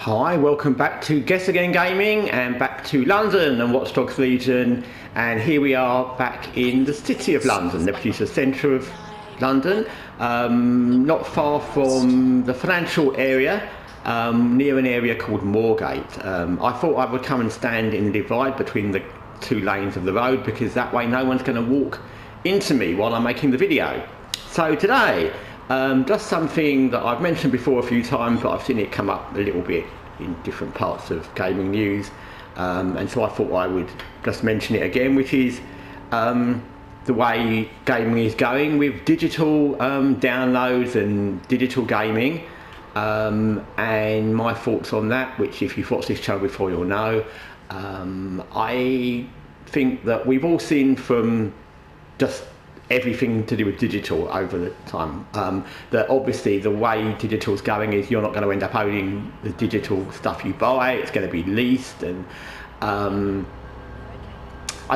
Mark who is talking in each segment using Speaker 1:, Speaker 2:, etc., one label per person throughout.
Speaker 1: Hi, welcome back to Guessagaingaming and back to London and Watch Dogs Legion, and here we are back in the city of London, which is the centre of London, not far from the financial area, near an area called Moorgate. I thought I would come and stand in the divide between the two lanes of the road because that way no one's going to walk into me while I'm making the video. So today, just something that I've mentioned before a few times, but I've seen it come up a little bit in different parts of gaming news, and so I thought I would just mention it again, which is the way gaming is going with digital downloads and digital gaming, and my thoughts on that, which if you've watched this channel before you'll know. I think that we've all seen from just everything to do with digital over the time, that obviously the way digital's going is you're not going to end up owning the digital stuff you buy. It's going to be leased, and I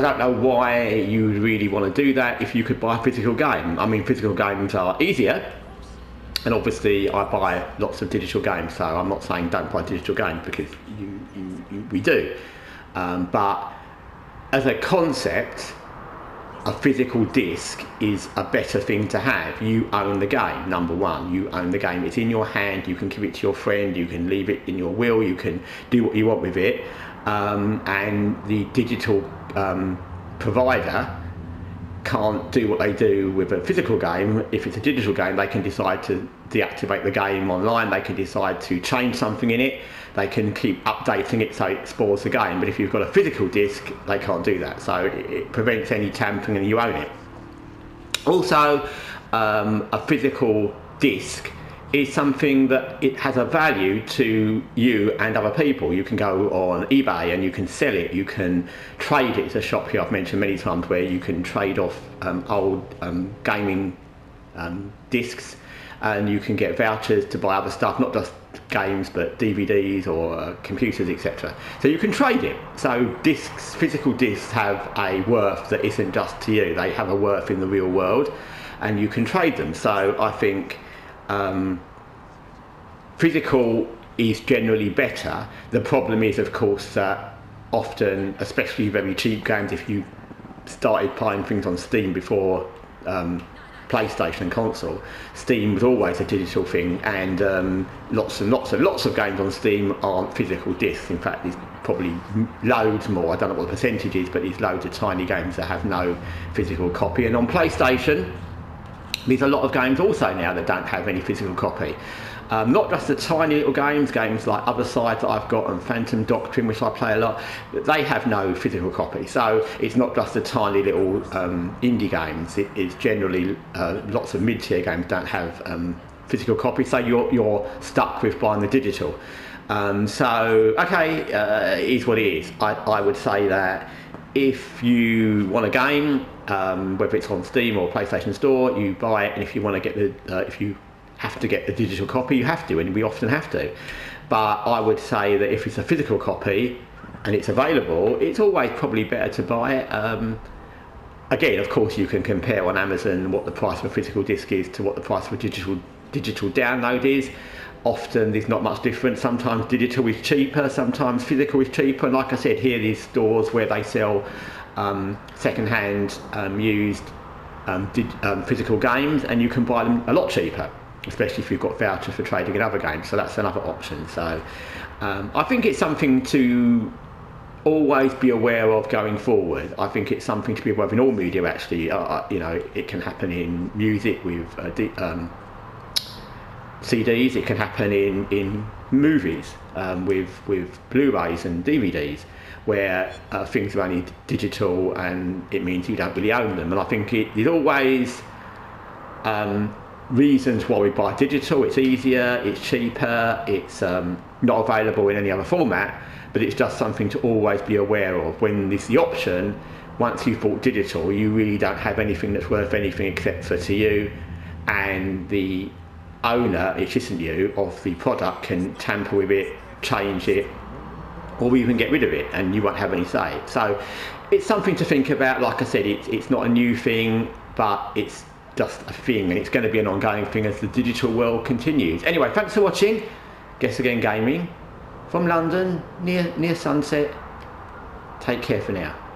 Speaker 1: don't know why you would really want to do that if you could buy a physical game. I mean, physical games are easier, and obviously I buy lots of digital games, so I'm not saying don't buy digital games, because we do, but as a concept, a physical disc is a better thing to have. You own the game, number one. You own the game. It's in your hand. You can give it to your friend. You can leave it in your will. You can do what you want with it. And the digital provider can't do what they do with a physical game. If it's a digital game, they can decide to deactivate the game online. They can decide to change something in it. They can keep updating it so it spoils the game. But if you've got a physical disc, they can't do that. So it prevents any tampering and you own it. Also, a physical disc is something that it has a value to you and other people. You can go on eBay and you can sell it. You can trade it. It's a shop here I've mentioned many times where you can trade off old gaming discs, and you can get vouchers to buy other stuff, not just games but DVDs or computers, etc. So you can trade it. So discs, physical discs, have a worth that isn't just to you. They have a worth in the real world, and you can trade them. So I think physical is generally better. The problem is, of course, that often, especially very cheap games, if you started buying things on Steam before PlayStation and console, Steam was always a digital thing, and lots of games on Steam aren't physical discs. In fact, there's probably loads more. I don't know what the percentage is, but there's loads of tiny games that have no physical copy. And on PlayStation, there's a lot of games also now that don't have any physical copy. Not just the tiny little games like Other Side that I've got, and Phantom Doctrine, which I play a lot, they have no physical copy. So it's not just the tiny little indie games. It is generally lots of mid-tier games don't have physical copy, so you're stuck with buying the digital. So okay, it is what it is. I would say that if you want a game, whether it's on Steam or PlayStation Store, you buy it, and if you want to get the if you have to get the digital copy, you have to, and we often have to. But I would say that if it's a physical copy and it's available, it's always probably better to buy it. Again, of course, you can compare on Amazon what the price of a physical disc is to what the price of a digital download is. Often there's not much difference. Sometimes digital is cheaper, sometimes physical is cheaper. And like I said, here there's stores where they sell second-hand used physical games, and you can buy them a lot cheaper, especially if you've got vouchers for trading in other games. So that's another option. So I think it's something to always be aware of going forward. I think it's something to be aware of in all media, actually. You know, it can happen in music with CDs. It can happen in movies with Blu-rays and DVDs, where things are only digital, and it means you don't really own them. And I think there's always reasons why we buy digital. It's easier, it's cheaper, it's not available in any other format, but it's just something to always be aware of. When there's the option, once you've bought digital, you really don't have anything that's worth anything except for to you, and the owner, it isn't you, of the product can tamper with it, change it, or even get rid of it, and you won't have any say. So it's something to think about. Like I said, it's not a new thing, but it's just a thing, and it's going to be an ongoing thing as the digital world continues. Anyway, thanks for watching Guessagaingaming. from London, near Sunset. Take care for now.